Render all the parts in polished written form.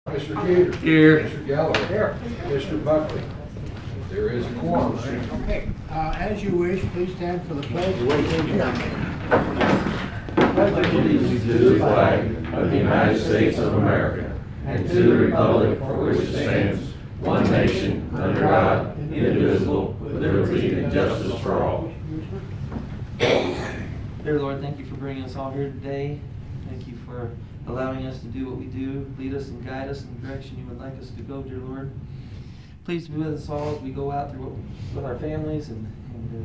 Mr. Gator. Here. Mr. Galloway. Here. Mr. Buckley. There is a quorum. Okay, as you wish, please stand for the pledge. Allegiance to the flag of the United States of America and to the republic for which it stands, one nation, under God, indivisible, with liberty and justice for all. Dear Lord, thank you for bringing us all here today. Thank you for allowing us to do what we do. Lead us and guide us in the direction you would like us to go, dear Lord. Please be with us all as we go out through with our families and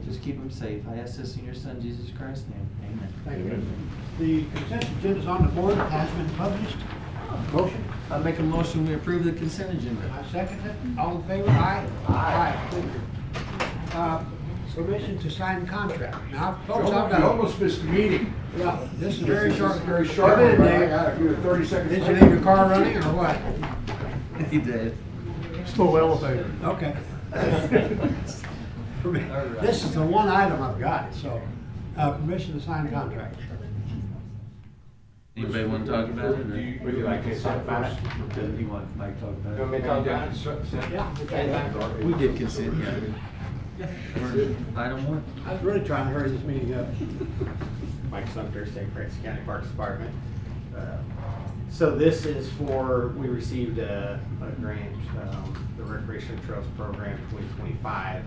just keep them safe. I ask this in your Son, Jesus Christ's name. Amen. Thank you. The consent agenda is on the board, has been published. Motion. I make a motion we approve the consent agenda. I second it. All in favor? Aye. Aye. Thank you. Permission to sign contract. Now, folks, I've You got, almost missed the meeting. yeah, this is very short. Very short. Come in, but I Dave. gotta give it 30 seconds. Did you leave your car running or what? He did. Slow elevator. Okay. This is the one item I've got, so, permission to sign the contract. Anybody want to talk about it? Would you like to talk about it? You want Mike to talk about You want me to talk about it? Yeah. We did consent, yeah. Item one. I was really trying to hurry this meeting up. Mike Sumter, St. Francis County Parks Department. So this is for, we received a grant, the Recreation Trails Program 2025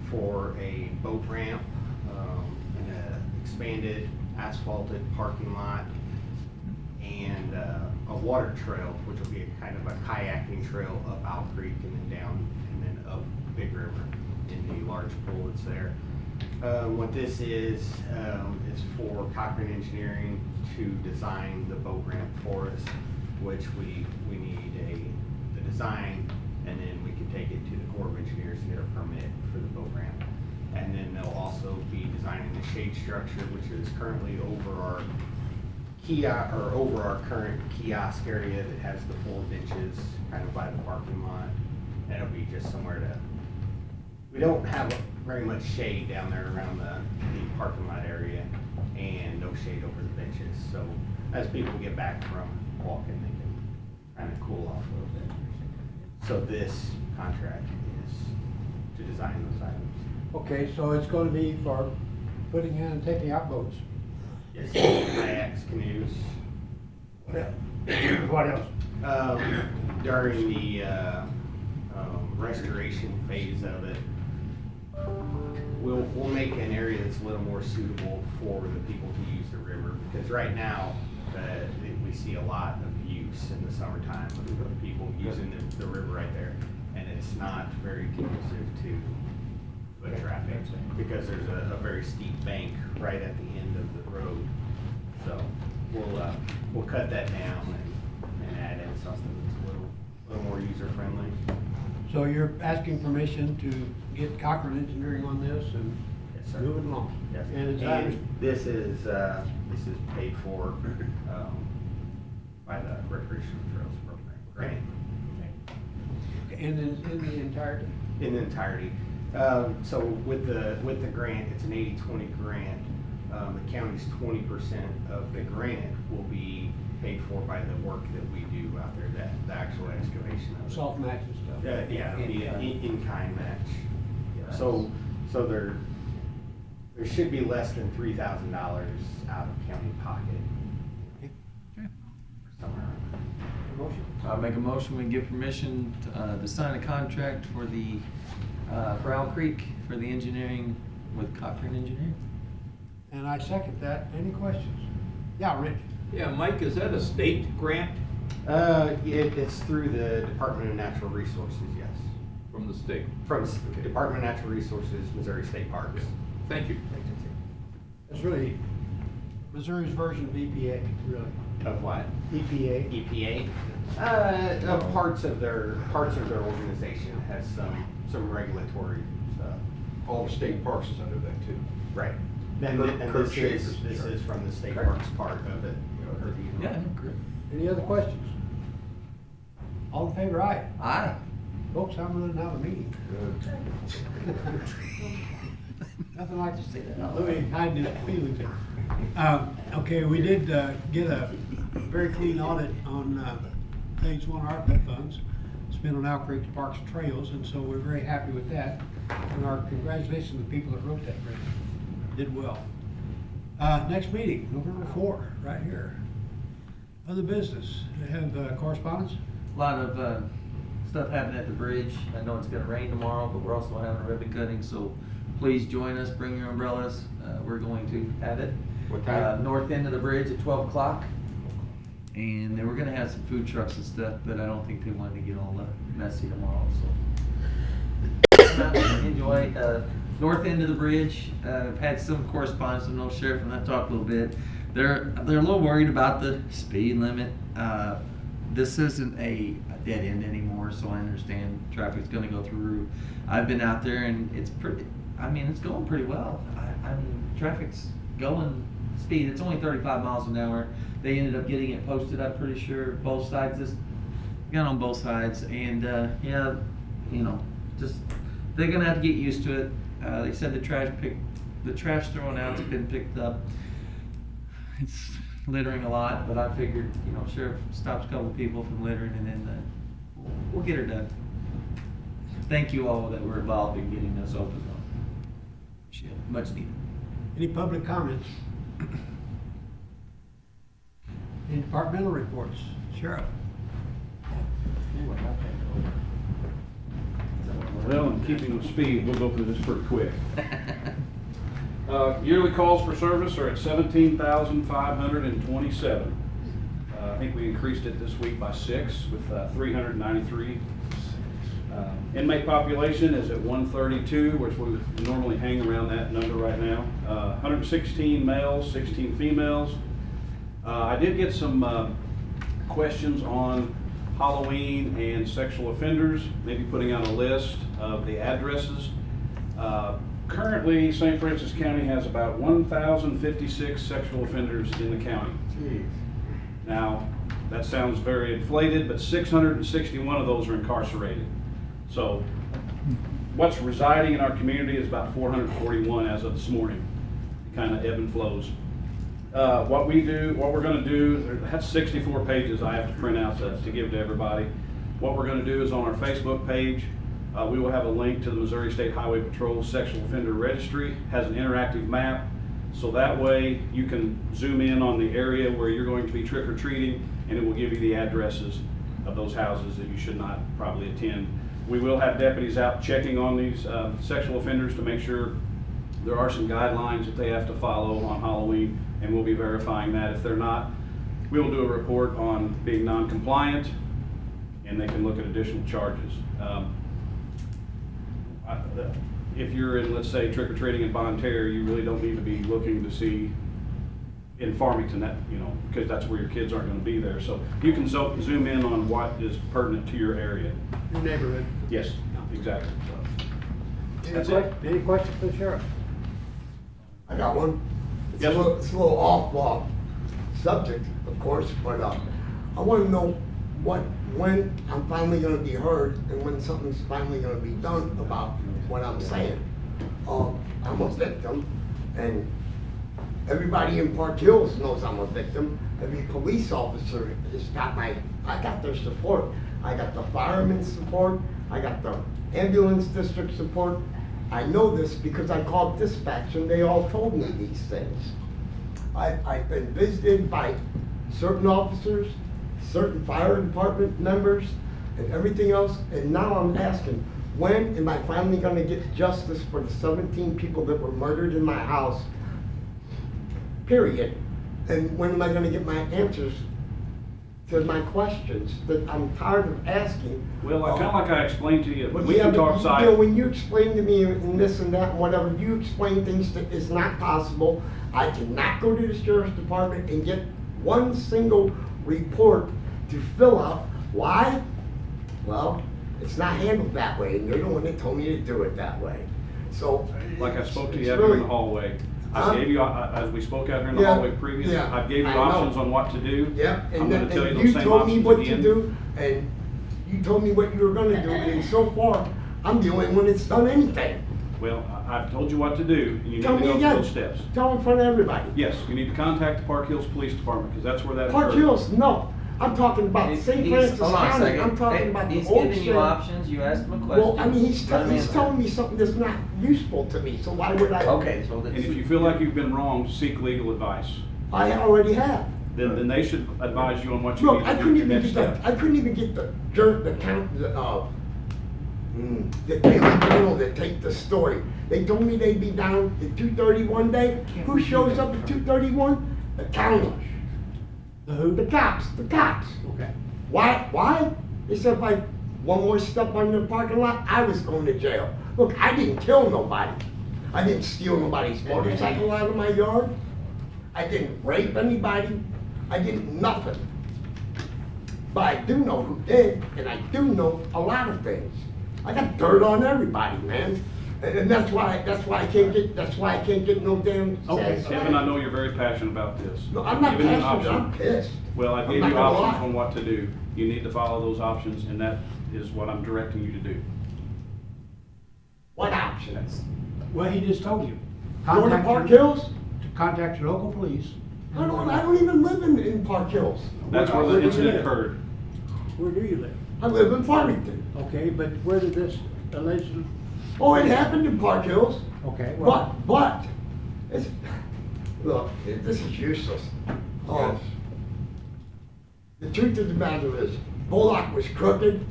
for a boat ramp, and an expanded asphalted parking lot, and a water trail, which will be a kind of a kayaking trail up Owl Creek and then down and then up Big River in the large pool that's there. What this is for Cochrane Engineering to design the boat ramp for us, which we need the design, and then we can take it to the Corps of Engineers to get a permit for the boat ramp. And then they'll also be designing the shade structure, which is currently over our over our current kiosk area that has the 4 benches kind of by the parking lot. And it'll be just somewhere to, we don't have very much shade down there around the parking lot area, and no shade over the benches. So as people get back from walking, they can kind of cool off a little bit. So this contract is to design those items. Okay, so it's going to be for putting in and taking out boats. Yes, kayaks, canoes. What else? During the restoration phase of it, we'll make an area that's a little more suitable for the people to use the river, because right now we see a lot of use in the summertime of people using the river right there, and it's not very conducive to foot traffic because there's a very steep bank right at the end of the road. So we'll cut that down and add in something that's a little more user friendly. So you're asking permission to get Cochrane Engineering on this and Yes, sir. move it along? Yes. And it's And this is paid for by the Recreational Trails Program grant in the entirety? in the entirety. So with the grant, it's an 80-20 grant. The county's 20% of the grant will be paid for by the work that we do out there, the actual excavation of it. Soft match and stuff? Yeah, it'll be an in-kind match. Yeah. So there should be less than $3,000 out of county pocket. Somewhere around there. Motion? I'll make a motion, we give permission to sign a contract for the, for Owl Creek, for the engineering with Cochrane Engineering. And I second that. Any questions? Yeah, Rich? Yeah, Mike, is that a state grant It's through the Department of Natural Resources, yes. from the state? From Department of Natural Resources, Missouri State Parks. Thank you. Agency. It's really Missouri's version of EPA, really. Of what? EPA. EPA? Parts of their organization has some regulatory stuff. All the state parks is under that too. Right. And Kurt this Schaefer's in is charge. from the state parks part of it. Yeah, great. Any other questions? All in favor, aye. Aye. Folks, I'm running out of meeting. Nothing like to say that. Louis hide his feelings there. Okay, we did get a very clean audit on phase one ARPA funds spent on Owl Creek Parks and Trails, and so we're very happy with that. And our congratulations to the people that wrote that grant, did well. Next meeting, November 4, right here. Other business, they have correspondence? A lot of stuff happening at the bridge. I know it's gonna rain tomorrow, but we're also having a ribbon cutting, so please join us, bring your umbrellas. We're going to have it. What time? North end of the bridge at 12 o'clock. And then we're gonna have some food trucks and stuff, but I don't think they wanted to get all messy tomorrow, so. Come out and enjoy, north end of the bridge. I've had some correspondence, I know Sheriff and I talked a little bit. They're a little worried about the speed limit. This isn't a dead end anymore, so I understand traffic's gonna go through. I've been out there and it's pretty, I mean, it's going pretty well. I mean, traffic's going speed, it's only 35 miles an hour. They ended up getting it posted, I'm pretty sure, both sides, just got on both sides, and yeah, you know, just, they're gonna have to get used to it. They said the trash thrown out's been picked up. It's littering a lot, but I figured, you know, Sheriff stops a couple people from littering, and then we'll get her done. Thank you all that were involved in getting this open up. Shit, much needed. Any public comments? Any departmental reports? Sheriff? Well, in keeping with speed, we'll go through this pretty quick. Yearly calls for service are at 17,527. I think we increased it this week by 6 with 393. Inmate population is at 132, which we normally hang around that number right now. 116 males, 16 females. I did get some questions on Halloween and sexual offenders, maybe putting out a list of the addresses. Currently, St. Francis County has about 1,056 sexual offenders in the county. Jeez. Now, that sounds very inflated, but 661 of those are incarcerated. So, what's residing in our community is about 441 as of this morning. It kind of ebb and flows. What we're gonna do, that's 64 pages I have to print out to give to everybody. What we're gonna do is on our Facebook page, we will have a link to the Missouri State Highway Patrol Sexual Offender Registry. Has an interactive map, so that way you can zoom in on the area where you're going to be trick-or-treating, and it will give you the addresses of those houses that you should not probably attend. We will have deputies out checking on these sexual offenders to make sure there are some guidelines that they have to follow on Halloween, and we'll be verifying that. If they're not, we will do a report on being non-compliant, and they can look at additional charges. If you're in, let's say, trick-or-treating in Bonne Terre, you really don't need to be looking to see in Farmington, that, you know, because that's where your kids aren't going to be there. So you can zoom in on what is pertinent to your area. Your neighborhood. Yes, exactly. That's Any it. Any questions for the sheriff? I got one. It's Yes, a little, it's a little off subject, of course, but I want to know when I'm finally going to be heard and when something's finally going to be done about what I'm saying. I'm a victim, and everybody in Park Hills knows I'm a victim. Every police officer has got I got their support. I got the firemen's support. I got the ambulance district support. I know this because I called dispatch and they all told me these things. I've been visited by certain officers, certain fire department members, and everything else, and now I'm asking, when am I finally gonna get justice for the 17 people that were murdered in my house, period? And when am I gonna get my answers to my questions that I'm tired of asking? Well, kind of like I explained to you, But we can talk you know, side. when you explain to me and this and that and whatever, you explain things that is not possible. I cannot go to the sheriff's department and get one single report to fill out. Why? Well, it's not handled that way, and you're the one that told me to do it that way. So. Like I spoke to it's you out here in really- the hallway. Huh? I gave you, as we spoke out here in the Yeah, hallway previous, yeah, I gave you I know. options on what to do. Yeah, I'm and gonna then tell you and those you same told me options what to again. do, and you told me what you were gonna do, and so far, I'm the only one that's done anything. Well, I've told you what to do, and you need Tell to me go through again. those steps. Tell in front of everybody. Yes, you need to contact the Park Hills Police Department, because that's where that occurred. Park Hills, no. I'm talking about St. Francis Hold on a County, second. I'm talking about the He's old giving you St. options, you asked him a question. Well, I mean, he's Let him answer. telling me something that's not useful to me, so why would I? Okay, so And that's. if you feel like you've been wrong, seek legal advice. I already have. Then they should advise you on what you Look, need I to do couldn't your even next get the, step. I couldn't even get the Daily Journal to take the story. They told me they'd be down at 2:30 one day. Who shows up at 2:31? The county. The who? The cops. Okay. Why? They said if I one more step on the parking lot, I was going to jail. Look, I didn't kill nobody. I didn't steal nobody's motorcycle out of my yard. I didn't rape anybody. I did nothing. But I do know who did, and I do know a lot of things. I got dirt on everybody, man. And that's why I can't get no damn Okay, satisfaction. Kevin, I know you're very passionate about this. No, I'm not Giving you an passionate, I'm option. pissed. Well, I I'm gave not you gonna options lie. on what to do. You need to follow those options, and that is what I'm directing you to do. What options? Well, he just told you. Go to Contact Park your- Hills? To contact your local police. I don't even live in Park Hills. That's where Where the do you incident live? occurred. Where do you live? I live in Farmington. Okay, but where did this alleged, Oh, it happened in Park Hills. okay, well, But, it's, look, this is useless. The truth of the matter is, Bullock was crooked,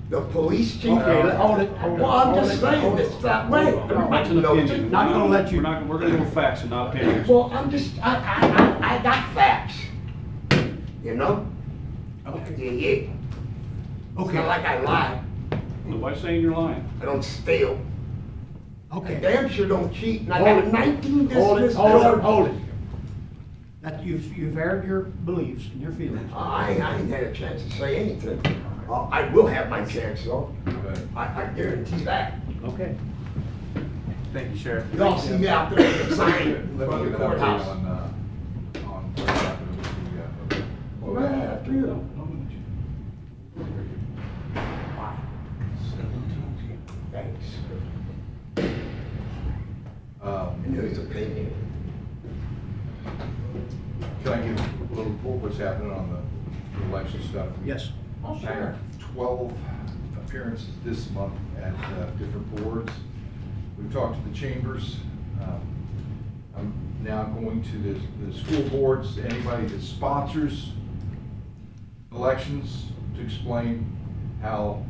the police chief. Okay, hold it. Well, I'm just saying, it's that way. That's Everybody an knows opinion. it. Not gonna let you- We're gonna go facts and not opinions. Well, I got facts. You know? okay, Yeah. It's not like I lie, Nobody's saying you're lying. I don't steal. I okay. damn sure don't cheat, and I Hold got it. 19 Hold it, dismissed hold it, charges. hold it. That, you've aired your beliefs and your feelings. I ain't had a chance to say anything. I will have my chance though. I guarantee that. Okay. Thank you, Sheriff. Y'all see me out there with a sign in Let me front of give the an update courthouse. on what happened with the, Well, right after you. Thanks. And his opinion. Can I give a little report what's happening on the election stuff? Yes. I have 12 appearances this month at different boards. We've talked to the chambers. I'm now going to the school boards, anybody that sponsors elections, to explain how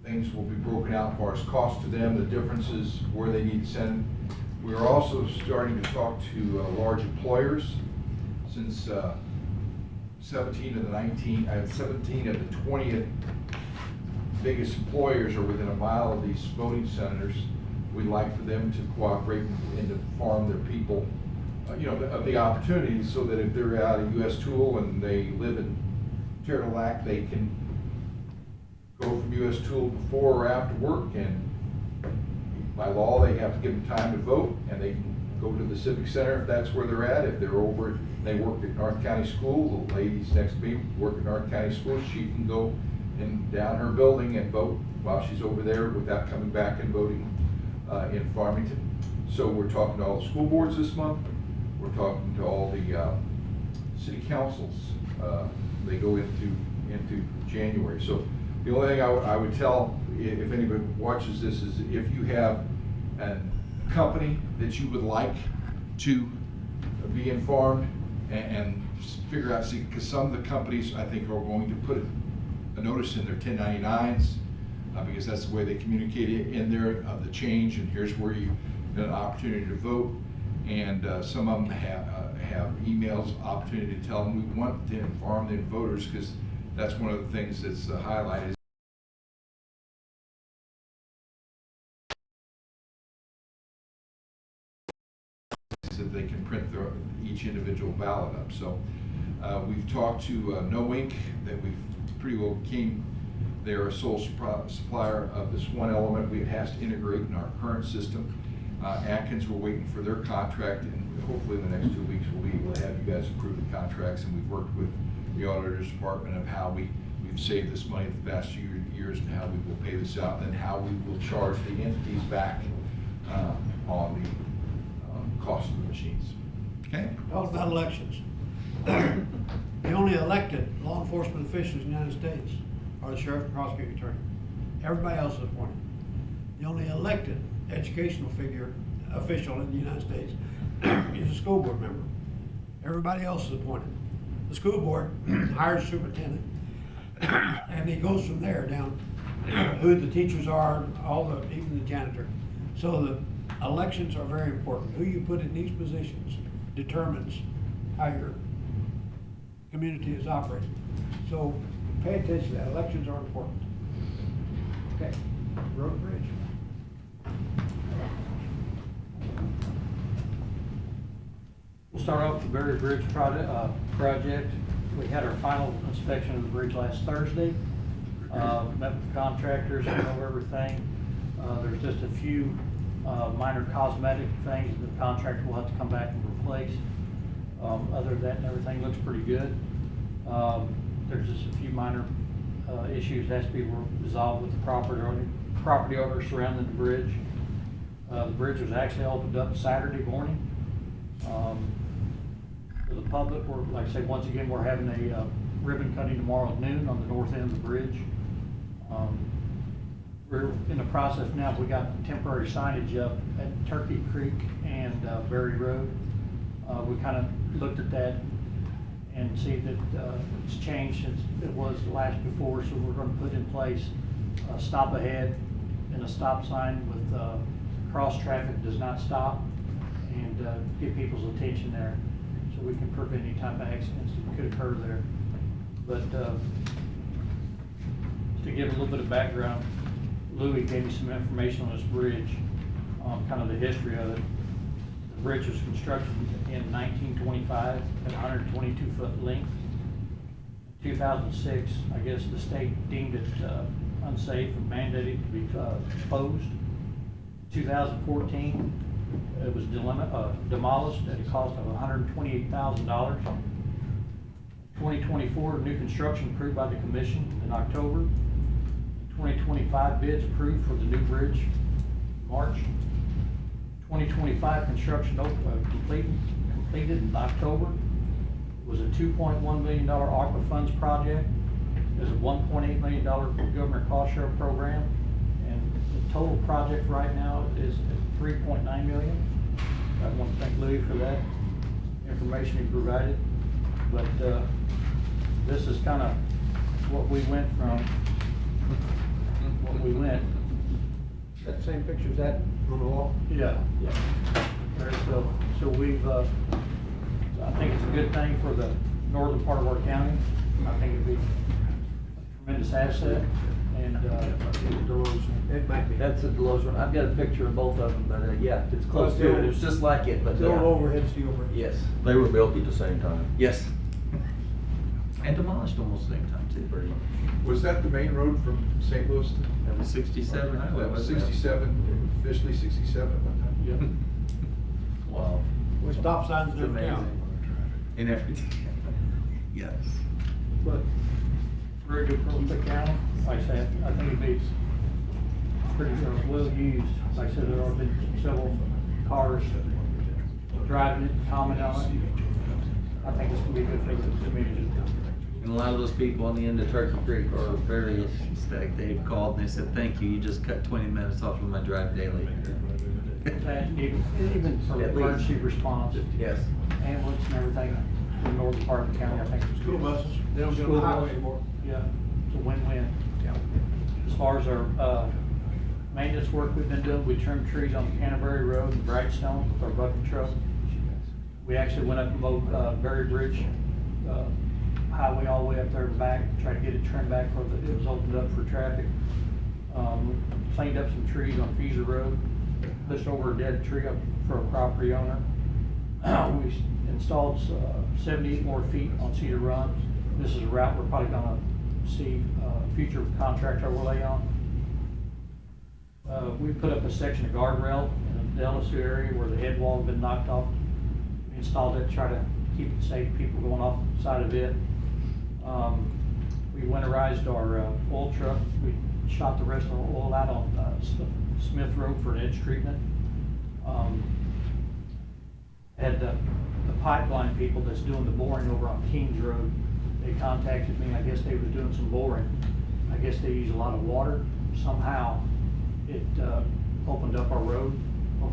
things will be broken out as far as cost to them, the differences, where they need to send. We're also starting to talk to large employers, since 17 of the 20 biggest employers are within a mile of these voting centers. We'd like for them to cooperate and to farm their people, of the opportunities, so that if they're out of US Tool and they live in Terre Lac, they can go from US Tool before or after work, and by law, they have to give them time to vote, and they can go to the Civic Center if that's where they're at. If they're over, they work at North County School, the ladies next to me work at North County School, she can go down her building and vote while she's over there without coming back and voting in Farmington. So we're talking to all the school boards this month. We're talking to all the city councils. They go into January. So the only thing I would tell, if anybody watches this, is if you have a company that you would like to be informed and figure out, because some of the companies, I think, are going to put a notice in their 1099s, because that's the way they communicate it in there, of the change, and here's where you get an opportunity to vote. And some of them have emails, opportunity to tell them we want to inform the voters, because that's one of the things that's highlighted. That they can print each individual ballot up. So we've talked to No Inc. that we've pretty well became their sole supplier of this one element we has to integrate in our current system. Atkins, we're waiting for their contract, and hopefully in the next 2 weeks we'll be able to have you guys approve the contracts. And we've worked with the auditor's department of how we've saved this money the past few years, and how we will pay this out, and then how we will charge the entities back on the cost of the machines. Okay? All about elections. The only elected law enforcement officials in the United States are the sheriff and prosecuting attorney. Everybody else is appointed. The only elected educational official in the United States is a school board member. Everybody else is appointed. The school board hires a superintendent, and he goes from there down who the teachers are, even the janitor. So the elections are very important. Who you put in these positions determines how your community is operating. So pay attention to that. Elections are important. Okay, road and bridge. We'll start off with the Berry Bridge project. We had our final inspection of the bridge last Thursday. Met with contractors, went over everything. There's just a few minor cosmetic things that the contractor will have to come back and replace. Other than that, everything looks pretty good. There's just a few minor issues that has to be resolved with the property owners surrounding the bridge. The bridge was actually opened up Saturday morning. For the public, like I say, once again, we're having a ribbon cutting tomorrow at noon on the north end of the bridge. We're in the process now, we got temporary signage up at Turkey Creek and Berry Road. We kind of looked at that and see that it's changed since it was last before, so we're going to put in place a stop ahead and a stop sign with cross traffic does not stop, and get people's attention there so we can prevent any type of accidents that could occur there. But to give a little bit of background, Louis gave me some information on this bridge, kind of the history of it. The bridge was constructed in 1925 at 122-foot length. In 2006, I guess the state deemed it unsafe and mandated it to be closed. 2014, it was demolished at a cost of $128,000. 2024, new construction approved by the commission in October. 2025 bids approved for the new bridge, March. 2025 construction completed in October. It was a $2.1 million ARPA funds project. There's a $1.8 million government cost share program, and the total project right now is at $3.9 million. I want to thank Louis for that information he provided. But this is kind of what we went from. That same picture, is that on the wall? Yeah. There, so we've, I think it's a good thing for the northern part of our county. I think it'd be a tremendous asset, and, It might be. That's the Deloge one. I've got a picture of both of them, but yeah, it's close to it. It was just like it, but The old yeah. overhead steel bridge. Yes. They were built at the same time. Yes. And demolished almost the same time too, pretty much. Was that the main road from St. Louis to? That was 67 highway, That was wasn't it? 67, officially 67 at one time? yeah. Wow. With stop signs It's in every town. amazing. In every yes. But very good for the county. Like I said, I think it'd be pretty well used. Like I said, there have been several cars driving it, commenting on it. I think it's gonna be good for the community. And a lot of those people on the end of Turkey Creek are very ecstatic. They've called and they said, "Thank you. You just cut 20 minutes off of my drive daily." And even for At least. emergency response, Yes. ambulance and everything in the northern part of the county, I think it's School good. buses, they don't get on School the highway bus. anymore. Yeah, it's a win-win. Yeah. As far as our maintenance work we've been doing, we trimmed trees on Canterbury Road and Brightstone with our bucket truck. We actually went up and mowed Berry Bridge highway all the way up there and back, tried to get it trimmed back for it was opened up for traffic. Cleaned up some trees on Feeser Road, pushed over a dead tree up for a property owner. We installed 78 more feet on Cedar Run. This is a route we're probably gonna see future contractor will lay on. We put up a section of guardrail in the Dellis area where the head wall had been knocked off. We installed it to try to keep it safe, people going off the side of it. We winterized our oil truck. We shot the rest of the oil out on Smith Road for an edge treatment. Had the pipeline people that's doing the boring over on Kings Road They contacted me, I guess they was doing some boring. I guess they use a lot of water. Somehow, it opened up our road,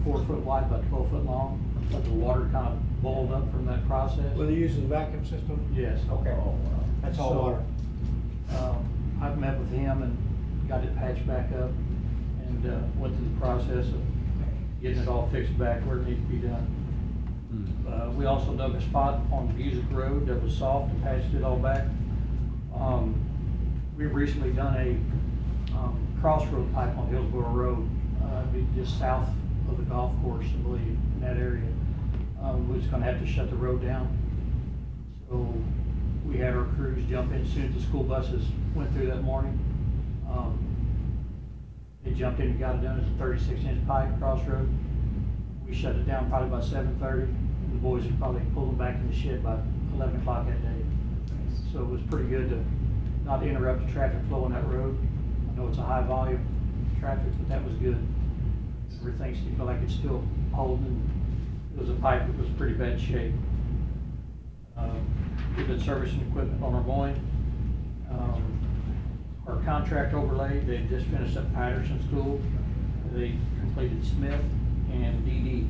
4 foot wide, about 12 foot long, but the water kind of boiled up from that process. Were they using the vacuum system? Yes. Okay. That's all So, water. I've met with him and got it patched back up and went through the process of getting it all fixed back where it needs to be done. We also dug a spot on Busick Road that was soft and patched it all back. We've recently done a crossroad pipe on Hillsborough Road, be just south of the golf course, I believe, in that area. We was gonna have to shut the road down. So we had our crews jump in as soon as the school buses went through that morning. They jumped in and got it done. It's a 36-inch pipe crossroad. We shut it down probably by 7:30. And the boys would probably pull them back in the shed by 11 o'clock that day. So it was pretty good to not interrupt the traffic flow on that road. I know it's a high volume traffic, but that was good. Everything seemed like it's still holding. It was a pipe that was pretty bad shape. We've been servicing equipment on our mowing. Our contract overlay, they just finished up Patterson School. They completed Smith and DD.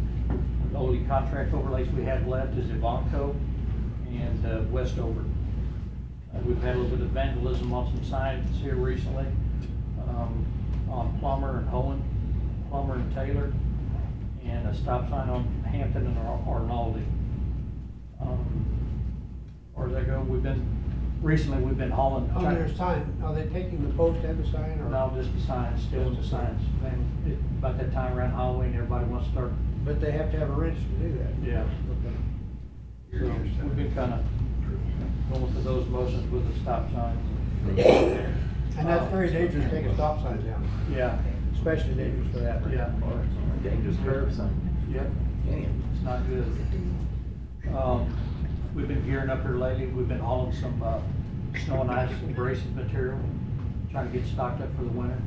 The only contract overlays we have left is Ivanco and Westover. We've had a little bit of vandalism on some signs here recently, on Plummer and Hohen, Plummer and Taylor, and a stop sign on Hampton and Arnaldi. Where does that go? Recently we've been hauling. Oh, there's sign, are they taking the post and the sign, or? No, just the signs, still the signs. And about that time around Halloween, everybody wants to start. But they have to have a wrench to do that. Yeah. So we've been kind of going through those motions with the stop signs. And that's very dangerous to take a stop sign down, Yeah, especially dangerous for that. yeah. Dangerous curve sign. Yep. It's not good. We've been gearing up here lately. We've been hauling some snow and ice abrasive material, trying to get stocked up for the winter.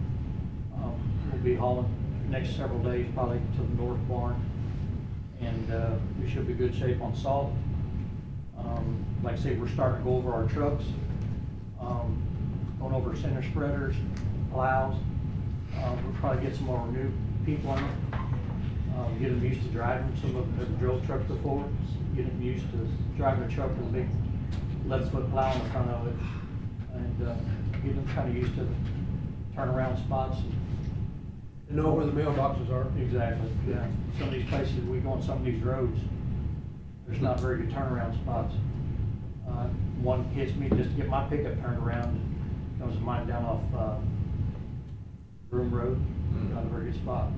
We'll be hauling next several days, probably to the north barn. And we should be good shape on salt. Like I say, we're starting to go over our trucks, going over center spreaders, plows. We'll probably get some more new people in it. Get them used to driving. Some of them have drove trucks before. Get them used to driving a truck with a big 11-foot plow in the front of it. And get them kind of used to the turnaround spots. To know where the mailboxes are. Exactly, yeah. Some of these places, we go on some of these roads, there's not very good turnaround spots. One hits me just to get my pickup turned around, comes to mine down off Broom Road, not a very good spot.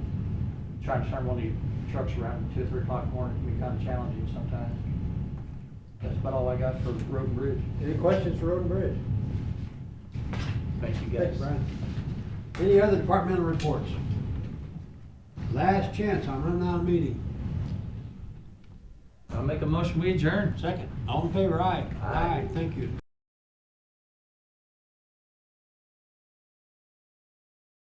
Trying to turn one of these trucks around at 2 or 3 o'clock in the morning can be kind of challenging sometimes. That's about all I got for Road and Bridge. Any questions for Road and Bridge? Thank you, Thanks, guys. Brian. Any other departmental reports? Last chance, I'm running out of meeting. I'll make a motion, we adjourn. Second, all in favor, aye. Aye. Thank you.